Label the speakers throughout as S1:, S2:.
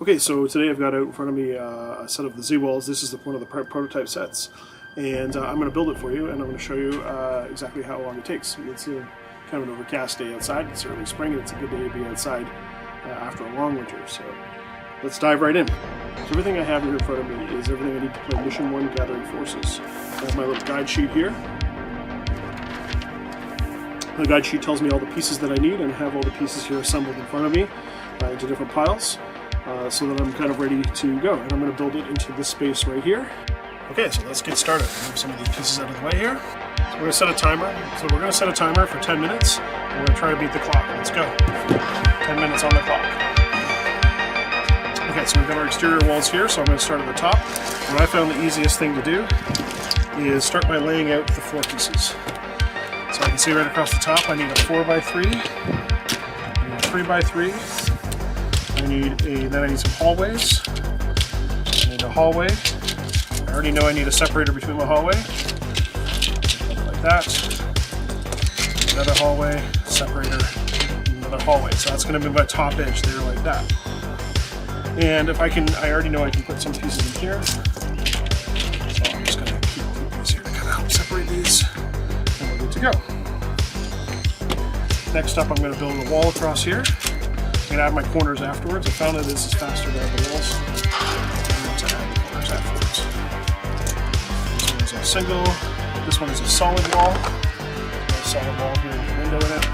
S1: Okay, so today I've got out in front of me a set of the Z-Walls. This is one of the prototype sets, and I'm going to build it for you, and I'm going to show you exactly how long it takes. It's kind of an overcast day outside. It's early spring, and it's a good day to be outside after a long winter, so let's dive right in. So everything I have here in front of me is everything I need to play Mission 1 Gathering Forces. I have my little guide sheet here. The guide sheet tells me all the pieces that I need, and I have all the pieces here assembled in front of me into different piles. So that I'm kind of ready to go, and I'm going to build it into this space right here. Okay, so let's get started. Move some of these pieces out of the way here. So we're going to set a timer. So we're going to set a timer for 10 minutes, and we're going to try to beat the clock. Let's go. 10 minutes on the clock. Okay, so we've got our exterior walls here, so I'm going to start at the top. What I found the easiest thing to do is start by laying out the floor pieces. So I can see right across the top I need a 4x3, I need a 3x3, then I need some hallways. I need a hallway. I already know I need a separator between my hallway. Like that. Another hallway, separator, another hallway. So that's going to be my top edge there like that. And if I already know I can put some pieces in here. So I'm just going to keep these here to kind of help separate these. And we're good to go. Next up, I'm going to build a wall across here. I'm going to add my corners afterwards. I found that this is faster to add the walls. I'm going to add the corners afterwards. This one is a single. This one is a solid wall. A solid wall here with a window in it.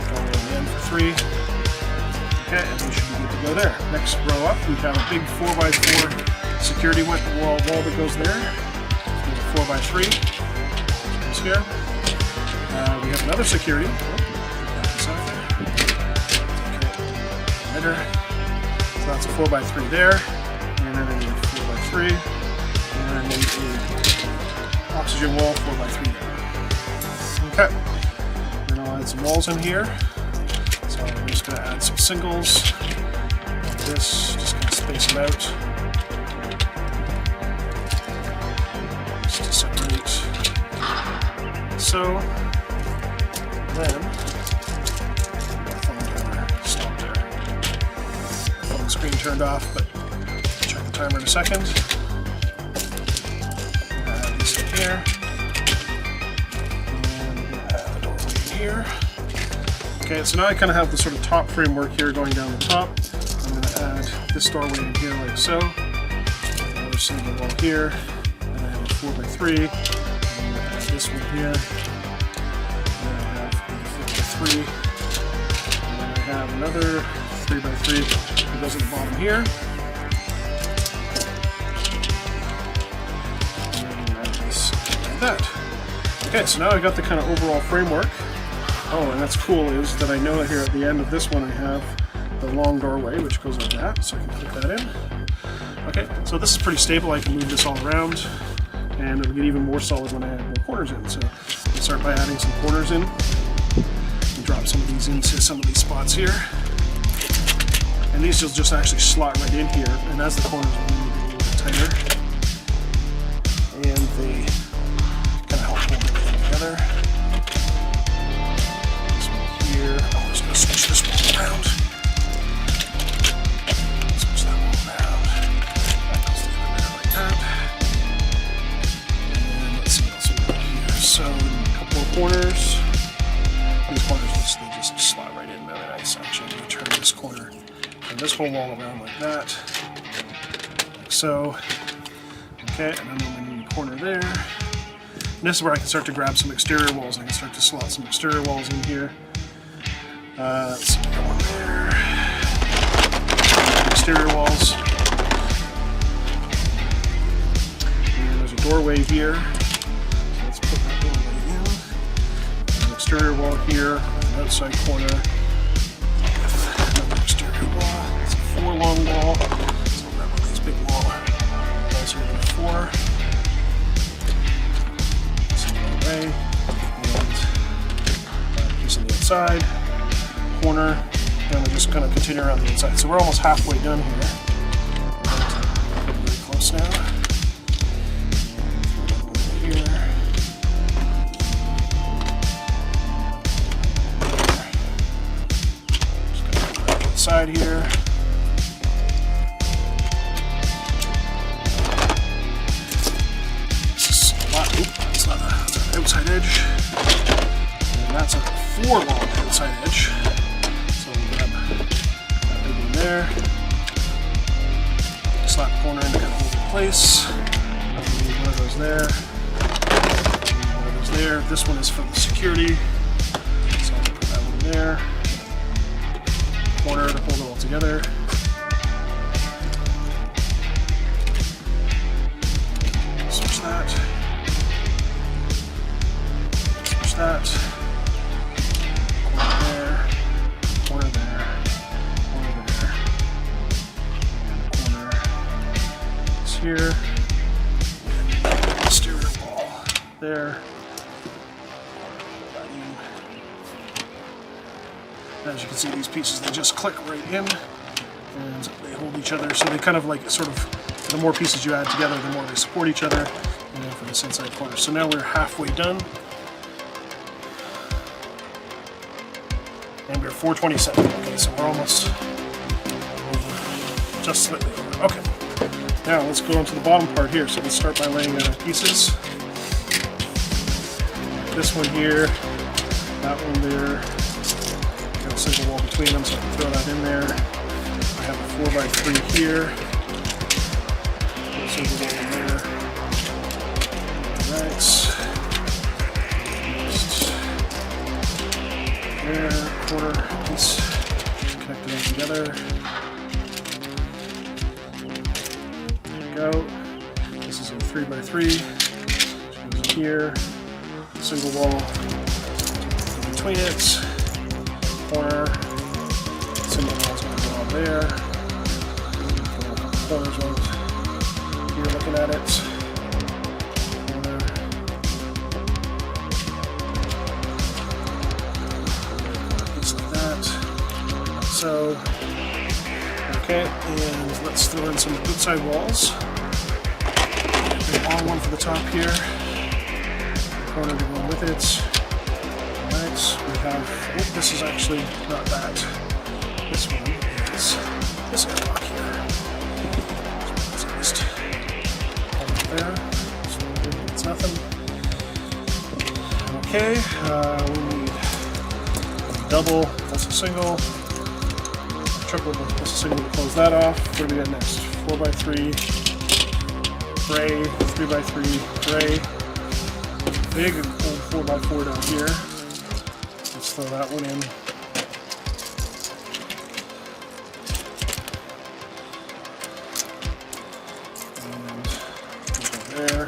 S1: All the way in the end for 3. Okay, and we should be good to go there. Next row up, we have a big 4x4 security wall that goes there. There's a 4x3. Goes here. We have another security. So that's a 4x3 there, and then I need a 4x3, and I need an oxygen wall 4x3 there. Okay, then I'll add some walls in here. So I'm just going to add some singles like this, just going to space them out, just to separate. So. Then, phone timer stopped there. Phone screen turned off, but check the timer in a second. Add this in here. And we're gonna add the doorway in here. Okay, so now I kind of have the sort of top framework here going down the top. I'm going to add this doorway in here like so. Another single wall here. And I have a 4x3. I'm going to add this one here. 3, and then I have another 3x3 that goes at the bottom here. And then add this like that. Okay, so now I got the kind of overall framework. Oh, and that's cool is that I know here at the end of this one I have the long doorway, which goes like that, so I can click that in. Okay, so this is pretty stable. I can move this all around, and it'll get even more solid when I add more corners in. So I'll start by adding some corners in. Drop some of these into some of these spots here, and these will just actually slot right in here, and as the corners will get a little bit tighter, and they kind of help hold everything together. This one here, I'm just going to switch this one around. Switch that one around. That goes together there like that. And let's see what else we got here. So a couple of corners. These corners they just slot right in really nice. Actually, I'm going to turn this corner and this whole wall around like that, like so. Okay, and then I'm going to need a corner there. And this is where I can start to grab some exterior walls. I can start to slot some exterior walls in here. Let's see, go on there. Exterior walls. And there's a doorway here. So let's put that doorway in. Exterior wall here, an outside corner, another exterior wall. It's a 4 long wall, so I'll grab one of these big walls here in 4. Same way, and piece on the outside, corner, and we're just going to continue around the inside. So we're almost halfway done here. Very close now. Here. side here. This is a lot. Oop, that's not an outside edge. And that's a 4 long outside edge. So we'll grab that big one there. Slap the corner in to kind of hold it in place. One of those there. One of those there. This one is for the security. So I'll put that one there. Corner to hold it all together. Switch that. Switch that. Corner there. Corner there. Corner there. And corner is here. Exterior wall there. As you can see, these pieces, they just click right in and they hold each other. So they kind of like sort of, the more pieces you add together, the more they support each other. And then for this inside corner. So now we're halfway done. And we're 427. Okay, so we're almost over, just slightly over. Okay. Now let's go into the bottom part here. So let's start by laying out our pieces. This one here, that one there. Got a single wall between them, so I can throw that in there. I have a 4x3 here. A single wall in there. Alright. Just there, corner piece. Connect them together. There we go. This is a 3x3. Which goes here. Single wall in between it. Corner, single wall's going to go on there. Corners right here looking at it. Corner. Just like that. So, okay, and let's throw in some outside walls. A long one for the top here. Corner to go with it. We have, oh, this is actually not that. This one is this airlock here. It's just there. So it's nothing. Okay, we need a double, that's a single. Triple, that's a single to close that off. What do we got next? 4x3, gray, 3x3, gray. Big old 4x4 down here. Let's throw that one in. And go there.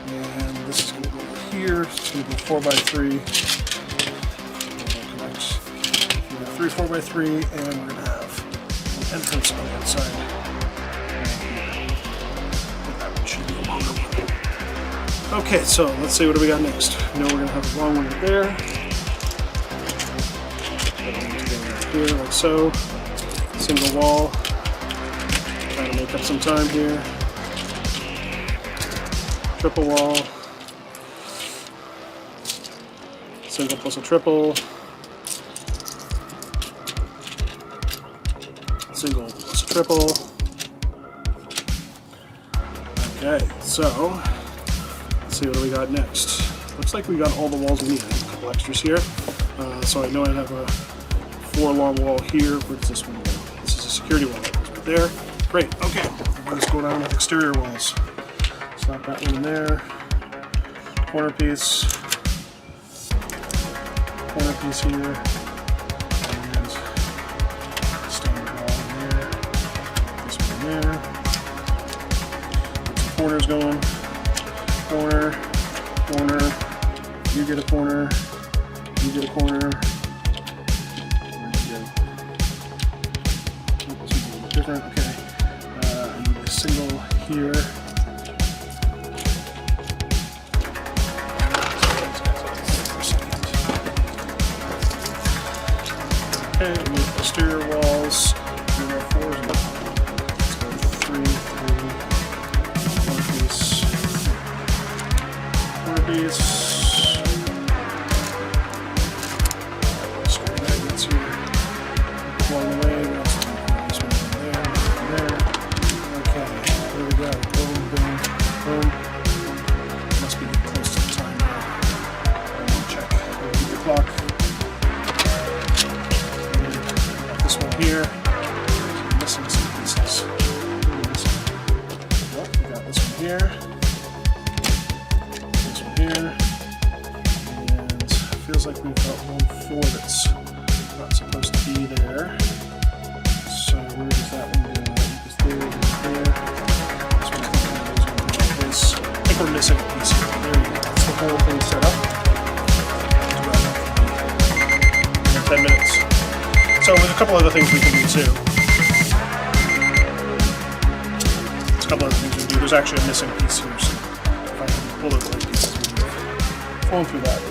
S1: And this is going to go over here. It's going to go 4x3. We'll have 3 4x3, and we're going to have an entrance on the outside. That one should be a longer one. Okay, so let's see what do we got next. We know we're going to have a long one right there. Here, like so. Single wall. Trying to make up some time here. Triple wall. Single plus a triple. Single plus a triple. Okay, so let's see what do we got next. Looks like we got all the walls we need. A couple extras here. So I know I have a 4 long wall here. Where does this one go? This is a security wall that goes right there. Great, okay. Let's go down with exterior walls. Slap that one in there. Corner piece. Corner piece here. And standard wall in there. This one in there. Corners going. Corner. Corner. You get a corner. You get a corner. Different. Okay. I need a single here. Okay, we need exterior walls. 4 and let's go 3, 1 piece. Corner piece. Screw magnets here. Along the way. here. I'm missing some pieces. Oh, we got this one here. This one here. And it feels like we've got 1-4 that's not supposed to be there. So where does that one go? It's there, it's there. This one's going to go like this. I think we're missing a piece here. There you go. That's the whole thing set up. 10 minutes. So there's a couple other things we can do too. There's a couple other things we can do. There's actually a missing piece here, so if I can pull out the right pieces, we'll phone through that.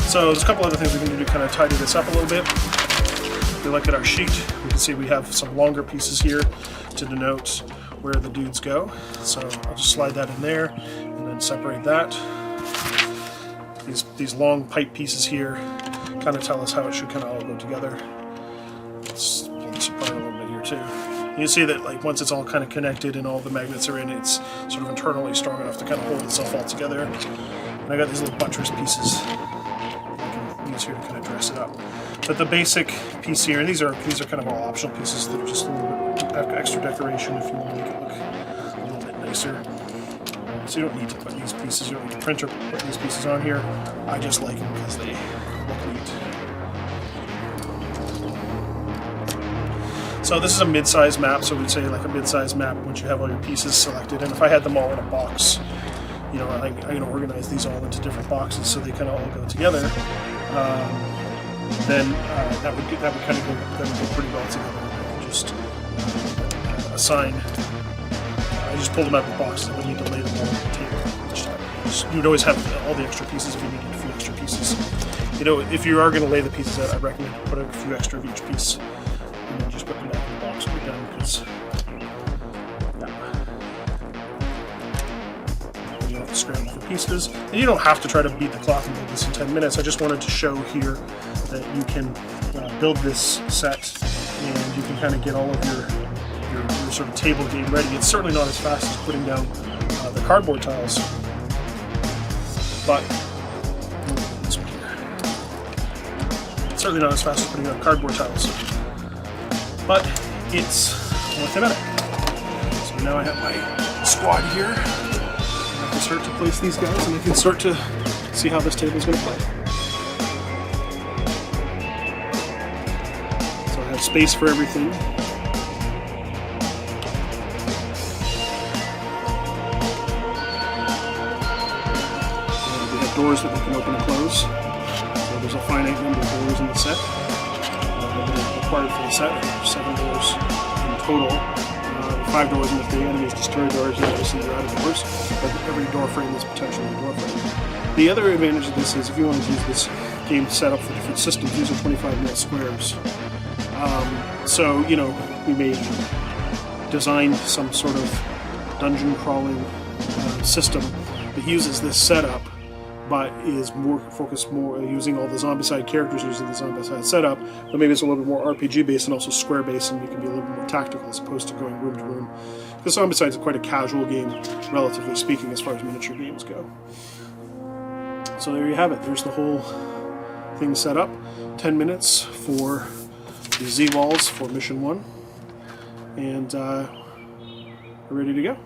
S1: So there's a couple other things we can do to kind of tidy this up a little bit. If you look at our sheet, we can see we have some longer pieces here to denote where the dudes go. So I'll just slide that in there and then separate that. These long pipe pieces here kind of tell us how it should kind of all go together. Let's pull this apart a little bit here too. You can see that like once it's all kind of connected and all the magnets are in, it's sort of internally strong enough to kind of hold itself all together. And I got these little buttress pieces I can use here to kind of dress it up. But the basic piece here, and these are kind of all optional pieces that are just a little bit extra decoration if you want to make it look a little bit nicer. So you don't need to put these pieces, you don't need to print or put these pieces on here. I just like them because they look neat. So this is a mid-size map, so we'd say like a mid-size map once you have all your pieces selected. And if I had them all in a box, you know, I'm going to organize these all into different boxes so they kind of all go together. Then that would kind of go pretty well together. I could just assign. I just pulled them out of the box, so I wouldn't need to lay them all on the table each time. You'd always have all the extra pieces if you needed a few extra pieces. You know, if you are going to lay the pieces out, I recommend put a few extra of each piece, and then just put them back in the box when you're done, because you don't have to scramble for pieces. And you don't have to try to beat the cloth and build this in 10 minutes. I just wanted to show here that you can build this set, and you can kind of get all of your sort of table game ready. It's certainly not as fast as putting down the cardboard tiles, but this one here. It's certainly not as fast as putting down cardboard tiles, but it's worth a minute. So now I have my squad here, and I can start to place these guys, and I can start to see how this table is going to play. So I have space for everything. Doors that we can open and close. So there's a finite number of doors in the set. That are required for the set. There's 7 doors in total. 5 doors, and if the enemies destroy doors, obviously you're out of doors. But every door frame is potentially a door frame. The other advantage of this is if you want to use this game set up for different systems, these are 25 mil squares. So, you know, we may design some sort of dungeon crawling system that uses this setup, but is more focused using all the Zombicide characters using the Zombicide setup, but maybe it's a little bit more RPG based and also square based, and you can be a little bit more tactical as opposed to going room to room. Because Zombicide is quite a casual game, relatively speaking, as far as miniature games go. So there you have it. There's the whole thing set up. 10 minutes for the Z-Walls for Mission 1, and we're ready to go.